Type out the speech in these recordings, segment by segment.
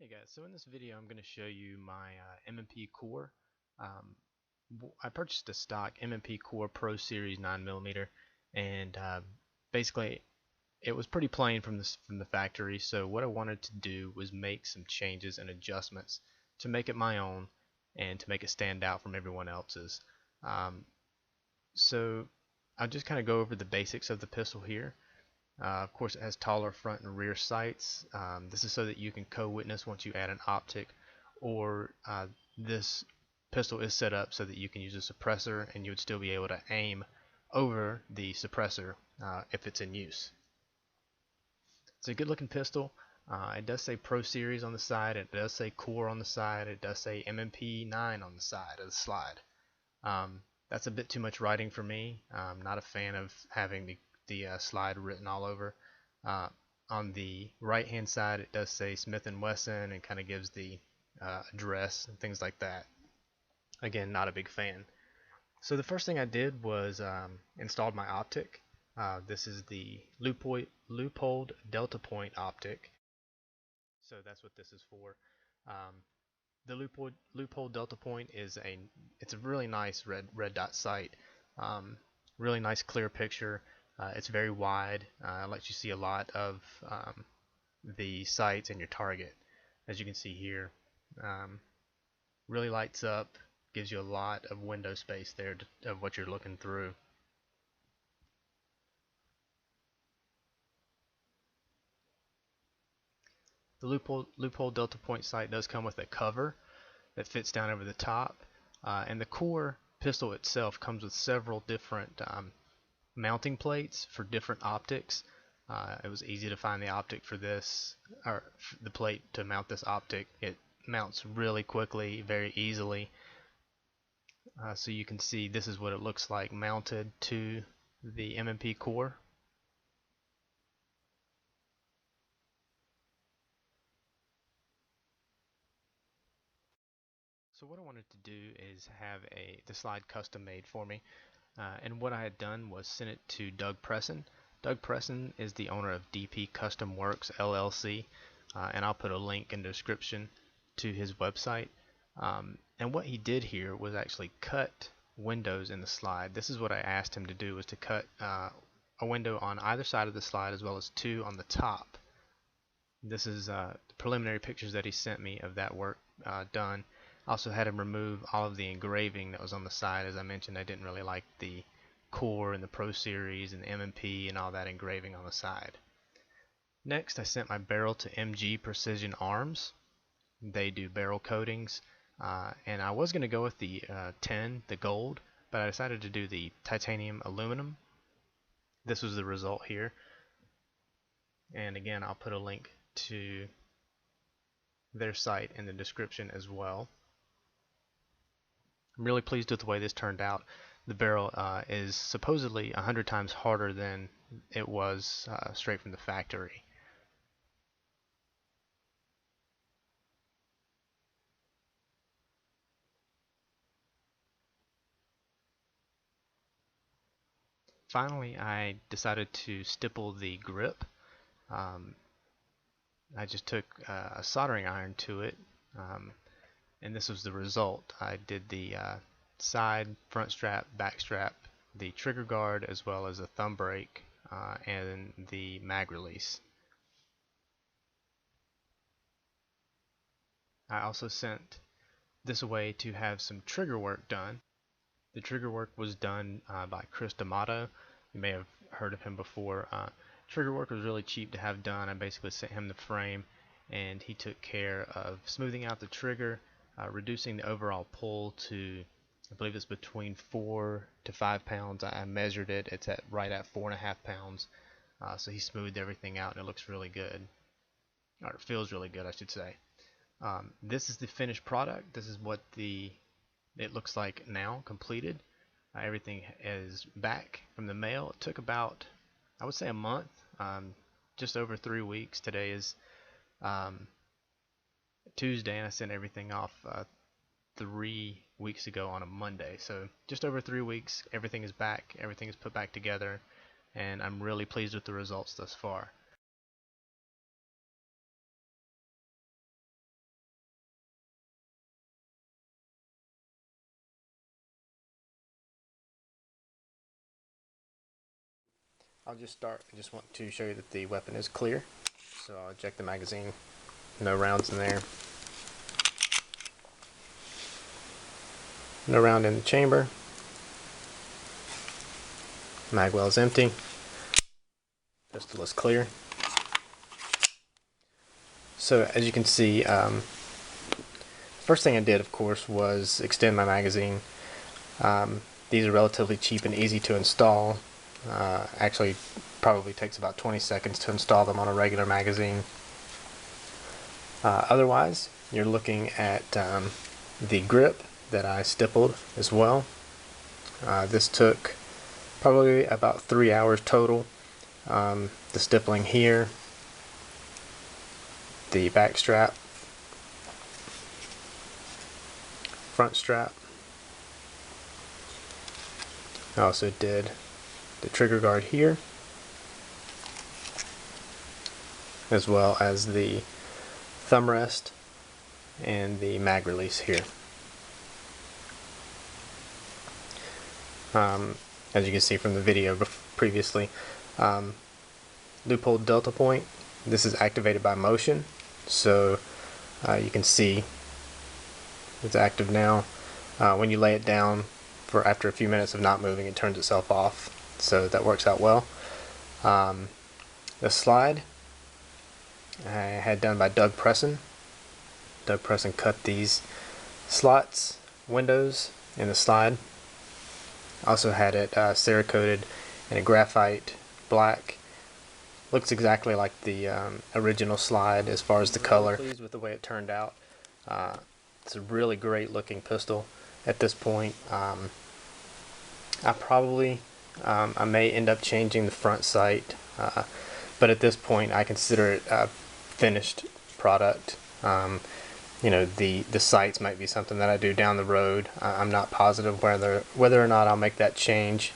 Hey guys, so in this video I'm going to show you my M&P Core. Um, I purchased a stock M&P Core Pro Series 9mm, and basically it was pretty plain from the factory. So what I wanted to do was make some changes and adjustments to make it my own and to make it stand out from everyone else's. So I'll just kind of go over the basics of the pistol here. Of course, it has taller front and rear sights. This is so that you can co-witness once you add an optic, or this pistol is set up so that you can use a suppressor and you would still be able to aim over the suppressor if it's in use. It's a good looking pistol. It does say Pro Series on the side, it does say Core on the side, it does say M&P 9 on the side of the slide. That's a bit too much writing for me. I'm not a fan of having the slide written all over. On the right hand side it does say Smith Wesson and kind of gives the address and things like that. Again, not a big fan. So the first thing I did was installed my optic. This is the Leupold Delta Point optic. So that's what this is for. The Leupold Delta Point is it's a really nice red dot sight. Really nice clear picture. It's very wide. It lets you see a lot of the sights and your target, as you can see here. Really lights up, gives you a lot of window space there of what you're looking through. The Leupold Delta Point sight does come with a cover that fits down over the top, and the Core pistol itself comes with several different mounting plates for different optics. It was easy to find the optic for this, or the plate to mount this optic. It mounts really quickly, very easily. So you can see this is what it looks like mounted to the M&P Core. So what I wanted to do is have the slide custom made for me. And what I had done was send it to Doug Presson. Doug Presson is the owner of DP Custom Works LLC, and I'll put a link in the description to his website. And what he did here was actually cut windows in the slide. This is what I asked him to do, was to cut a window on either side of the slide as well as two on the top. This is the preliminary pictures that he sent me of that work done. Also had him remove all of the engraving that was on the side. As I mentioned, I didn't really like the Core and the Pro Series and the M&P and all that engraving on the side. Next, I sent my barrel to MG Precision Arms. They do barrel coatings, and I was going to go with the 10, the gold, but I decided to do the titanium aluminum. This was the result here, and again I'll put a link to their site in the description as well. I'm really pleased with the way this turned out. The barrel is supposedly 100 times harder than it was straight from the factory. Finally, I decided to stipple the grip. I just took a soldering iron to it, and this was the result. I did the side, front strap, back strap, the trigger guard, as well as the thumb brake and the mag release. I also sent this away to have some trigger work done. The trigger work was done by Chris D'Amato. You may have heard of him before. Trigger work was really cheap to have done. I basically sent him the frame, and he took care of smoothing out the trigger, reducing the overall pull to, I believe it's between 4 to 5 pounds. I measured it. It's at right at 4.5 pounds. So he smoothed everything out, and it looks really good, or it feels really good, I should say. This is the finished product. This is what it looks like now, completed. Everything is back from the mail. It took about, I would say, a month, just over 3 weeks. Today is Tuesday, and I sent everything off 3 weeks ago on a Monday. So just over 3 weeks, everything is back. Everything is put back together, and I'm really pleased with the results thus far. I'll just start. I just want to show you that the weapon is clear. So I'll eject the magazine. No rounds in there. No round in the chamber. Mag well is empty. Pistol is clear. So as you can see, first thing I did, of course, was extend my magazine. These are relatively cheap and easy to install. Actually, probably takes about 20 seconds to install them on a regular magazine. Otherwise, you're looking at the grip that I stippled as well. This took probably about 3 hours total. The stippling here, the back strap, front strap. I also did the trigger guard here, as well as the thumb rest and the mag release here. As you can see from the video previously, loophole delta point, this is activated by motion, so you can see it's active now. When you lay it down for after a few minutes of not moving, it turns itself off, so that works out well. The slide I had done by Doug Presson. Doug Presson cut these slots, windows in the slide. Also had it Cerakoted in a graphite black. Looks exactly like the original slide as far as the color. Pleased with the way it turned out. It's a really great looking pistol at this point. I may end up changing the front sight, but at this point I consider it a finished product. You know, the sights might be something that I do down the road. I'm not positive whether or not I'll make that change.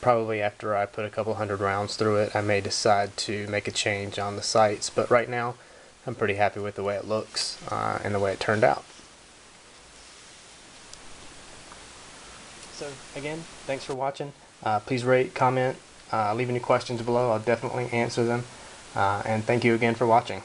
Probably after I put a couple hundred rounds through it, I may decide to make a change on the sights, but right now I'm pretty happy with the way it looks and the way it turned out. So again, thanks for watching. Please rate, comment, leave any questions below. I'll definitely answer them. And thank you again for watching.